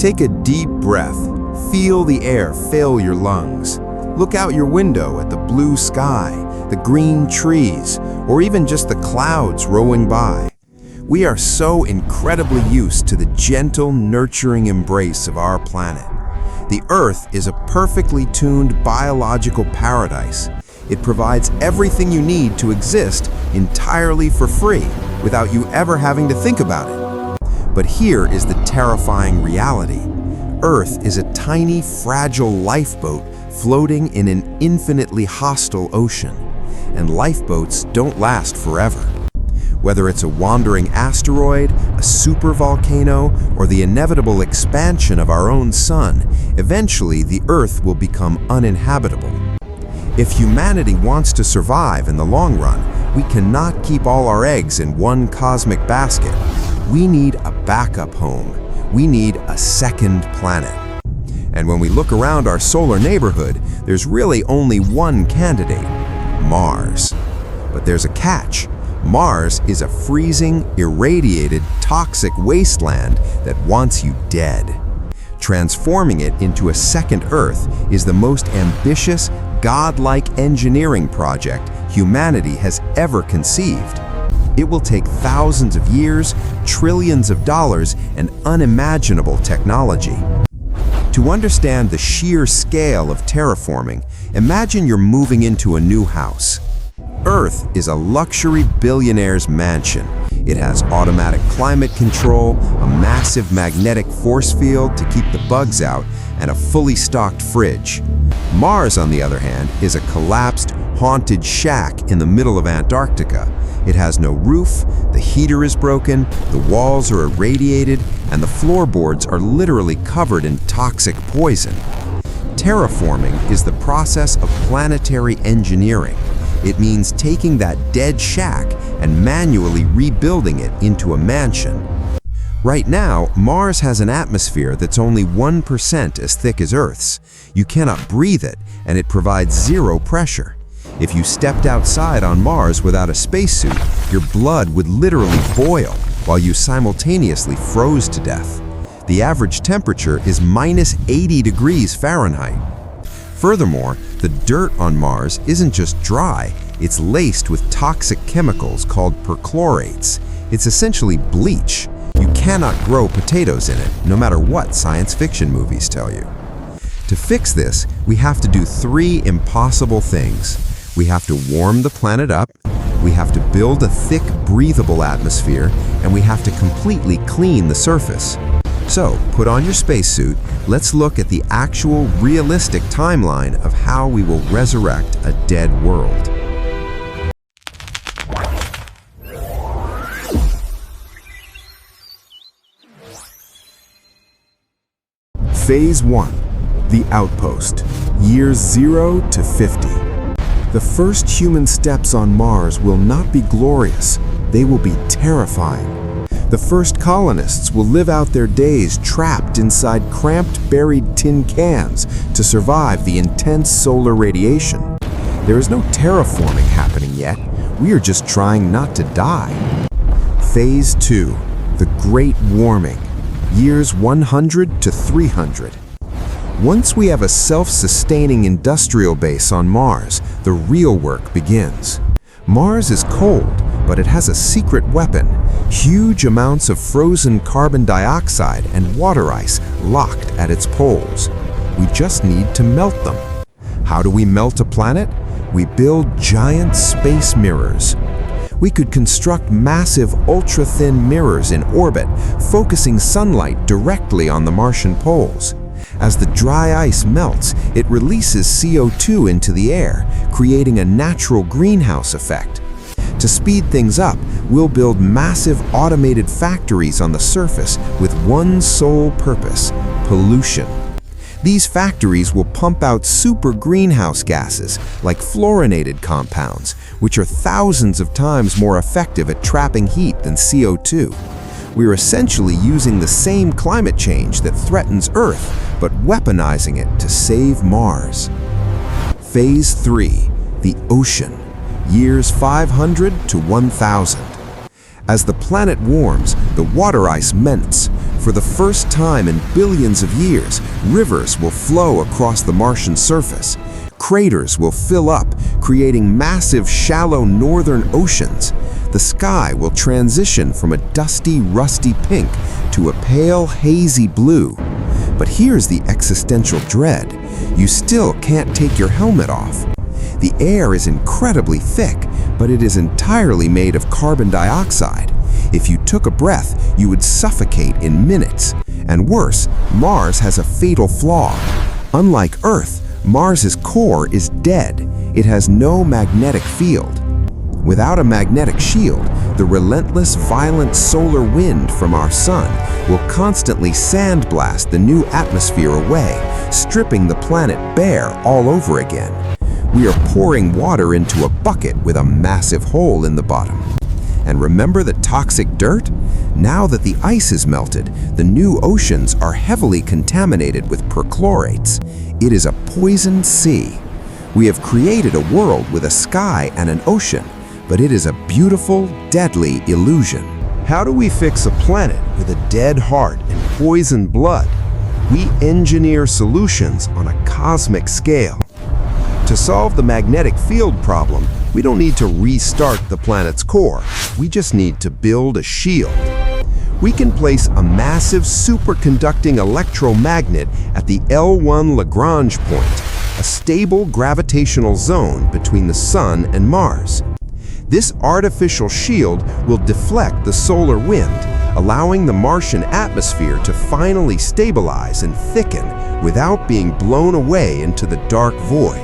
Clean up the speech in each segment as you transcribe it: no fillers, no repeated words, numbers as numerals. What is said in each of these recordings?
Take a deep breath. Feel the air fill your lungs. Look out your window at the blue sky, the green trees, or even just the clouds rolling by. We are so incredibly used to the gentle, nurturing embrace of our planet. The Earth is a perfectly tuned biological paradise. It provides everything you need to exist entirely for free, without you ever having to think about it. But here is the terrifying reality. Earth is a tiny, fragile lifeboat floating in an infinitely hostile ocean. And lifeboats don't last forever. Whether it's a wandering asteroid, a supervolcano, or the inevitable expansion of our own sun, eventually the Earth will become uninhabitable. If humanity wants to survive in the long run, we cannot keep all our eggs in one cosmic basket. We need a backup home. We need a second planet. And when we look around our solar neighborhood, there's really only one candidate: Mars. But there's a catch. Mars is a freezing, irradiated, toxic wasteland that wants you dead. Transforming it into a second Earth is the most ambitious, godlike engineering project humanity has ever conceived. It will take thousands of years, trillions of dollars, and unimaginable technology. To understand the sheer scale of terraforming, imagine you're moving into a new house. Earth is a luxury billionaire's mansion. It has automatic climate control, a massive magnetic force field to keep the bugs out, and a fully stocked fridge. Mars, on the other hand, is a collapsed, haunted shack in the middle of Antarctica. It has no roof, the heater is broken, the walls are irradiated, and the floorboards are literally covered in toxic poison. Terraforming is the process of planetary engineering. It means taking that dead shack and manually rebuilding it into a mansion. Right now, Mars has an atmosphere that's only 1% as thick as Earth's. You cannot breathe it, and it provides zero pressure. If you stepped outside on Mars without a spacesuit, your blood would literally boil while you simultaneously froze to death. The average temperature is -80 degrees Fahrenheit. Furthermore, the dirt on Mars isn't just dry, it's laced with toxic chemicals called perchlorates. It's essentially bleach. You cannot grow potatoes in it, no matter what science fiction movies tell you. To fix this, we have to do 3 impossible things. We have to warm the planet up, we have to build a thick, breathable atmosphere, and we have to completely clean the surface. So, put on your spacesuit, let's look at the actual, realistic timeline of how we will resurrect a dead world. Phase 1. The Outpost. Years 0 to 50. The first human steps on Mars will not be glorious. They will be terrifying. The first colonists will live out their days trapped inside cramped, buried tin cans to survive the intense solar radiation. There is no terraforming happening yet. We are just trying not to die. Phase 2. The Great Warming. Years 100 to 300. Once we have a self-sustaining industrial base on Mars, the real work begins. Mars is cold, but it has a secret weapon: huge amounts of frozen carbon dioxide and water ice locked at its poles. We just need to melt them. How do we melt a planet? We build giant space mirrors. We could construct massive, ultra-thin mirrors in orbit, focusing sunlight directly on the Martian poles. As the dry ice melts, it releases CO2 into the air, creating a natural greenhouse effect. To speed things up, we'll build massive automated factories on the surface with one sole purpose: pollution. These factories will pump out super greenhouse gases like fluorinated compounds, which are thousands of times more effective at trapping heat than CO2. We're essentially using the same climate change that threatens Earth, but weaponizing it to save Mars. Phase 3. The Ocean. Years 500 to 1000. As the planet warms, the water ice melts, For the first time in billions of years, rivers will flow across the Martian surface. Craters will fill up, creating massive, shallow northern oceans. The sky will transition from a dusty, rusty pink to a pale, hazy blue. But here's the existential dread. You still can't take your helmet off. The air is incredibly thick, but it is entirely made of carbon dioxide. If you took a breath, you would suffocate in minutes. And worse, Mars has a fatal flaw. Unlike Earth, Mars's core is dead. It has no magnetic field. Without a magnetic shield, the relentless, violent solar wind from our sun will constantly sandblast the new atmosphere away, stripping the planet bare all over again. We are pouring water into a bucket with a massive hole in the bottom. And remember the toxic dirt? Now that the ice is melted, the new oceans are heavily contaminated with perchlorates. It is a poisoned sea. We have created a world with a sky and an ocean, but it is a beautiful, deadly illusion. How do we fix a planet with a dead heart and poisoned blood? We engineer solutions on a cosmic scale. To solve the magnetic field problem, we don't need to restart the planet's core. We just need to build a shield. We can place a massive superconducting electromagnet at the L1 Lagrange point, a stable gravitational zone between the Sun and Mars. This artificial shield will deflect the solar wind, allowing the Martian atmosphere to finally stabilize and thicken without being blown away into the dark void.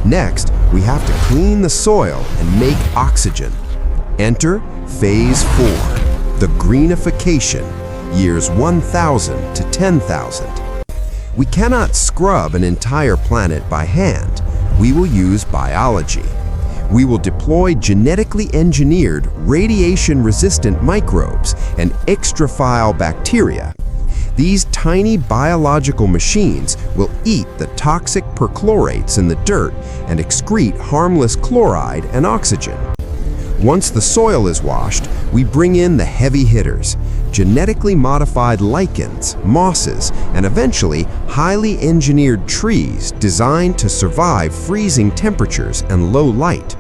Next, we have to clean the soil and make oxygen. Enter Phase 4, the Greenification, years 1,000 to 10,000. We cannot scrub an entire planet by hand. We will use biology. We will deploy genetically engineered, radiation-resistant microbes and extraphile bacteria. These tiny biological machines will eat the toxic perchlorates in the dirt and excrete harmless chloride and oxygen. Once the soil is washed, we bring in the heavy hitters, genetically modified lichens, mosses, and eventually highly engineered trees designed to survive freezing temperatures and low light.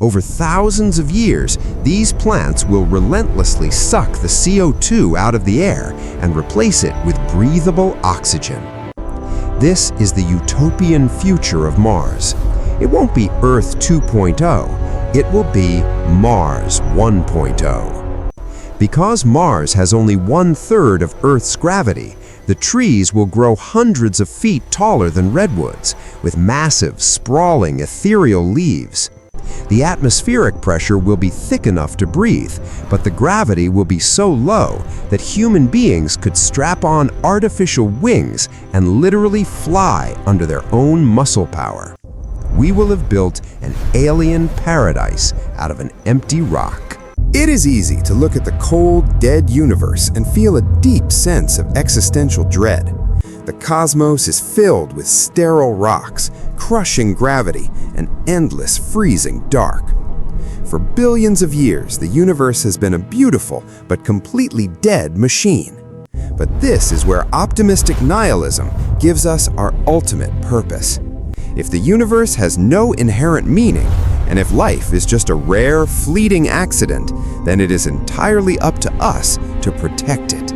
Over thousands of years, these plants will relentlessly suck the CO2 out of the air and replace it with breathable oxygen. This is the utopian future of Mars. It won't be Earth 2.0, it will be Mars 1.0. Because Mars has only 1/3 of Earth's gravity, the trees will grow hundreds of feet taller than redwoods, with massive, sprawling, ethereal leaves. The atmospheric pressure will be thick enough to breathe, but the gravity will be so low that human beings could strap on artificial wings and literally fly under their own muscle power. We will have built an alien paradise out of an empty rock. It is easy to look at the cold, dead universe and feel a deep sense of existential dread. The cosmos is filled with sterile rocks, crushing gravity, and endless freezing dark. For billions of years, the universe has been a beautiful but completely dead machine. But this is where optimistic nihilism gives us our ultimate purpose. If the universe has no inherent meaning, and if life is just a rare, fleeting accident, then it is entirely up to us to protect it.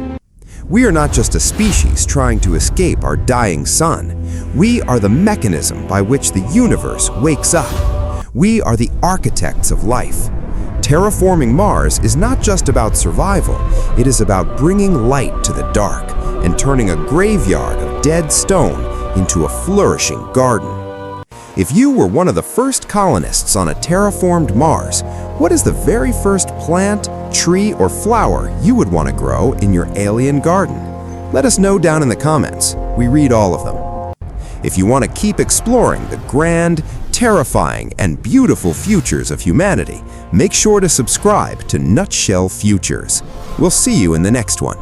We are not just a species trying to escape our dying sun. We are the mechanism by which the universe wakes up. We are the architects of life. Terraforming Mars is not just about survival, it is about bringing light to the dark and turning a graveyard of dead stone into a flourishing garden. If you were one of the first colonists on a terraformed Mars, what is the very first plant, tree, or flower you would want to grow in your alien garden? Let us know down in the comments. We read all of them. If you want to keep exploring the grand, terrifying, and beautiful futures of humanity, make sure to subscribe to Nutshell Futures. We'll see you in the next one.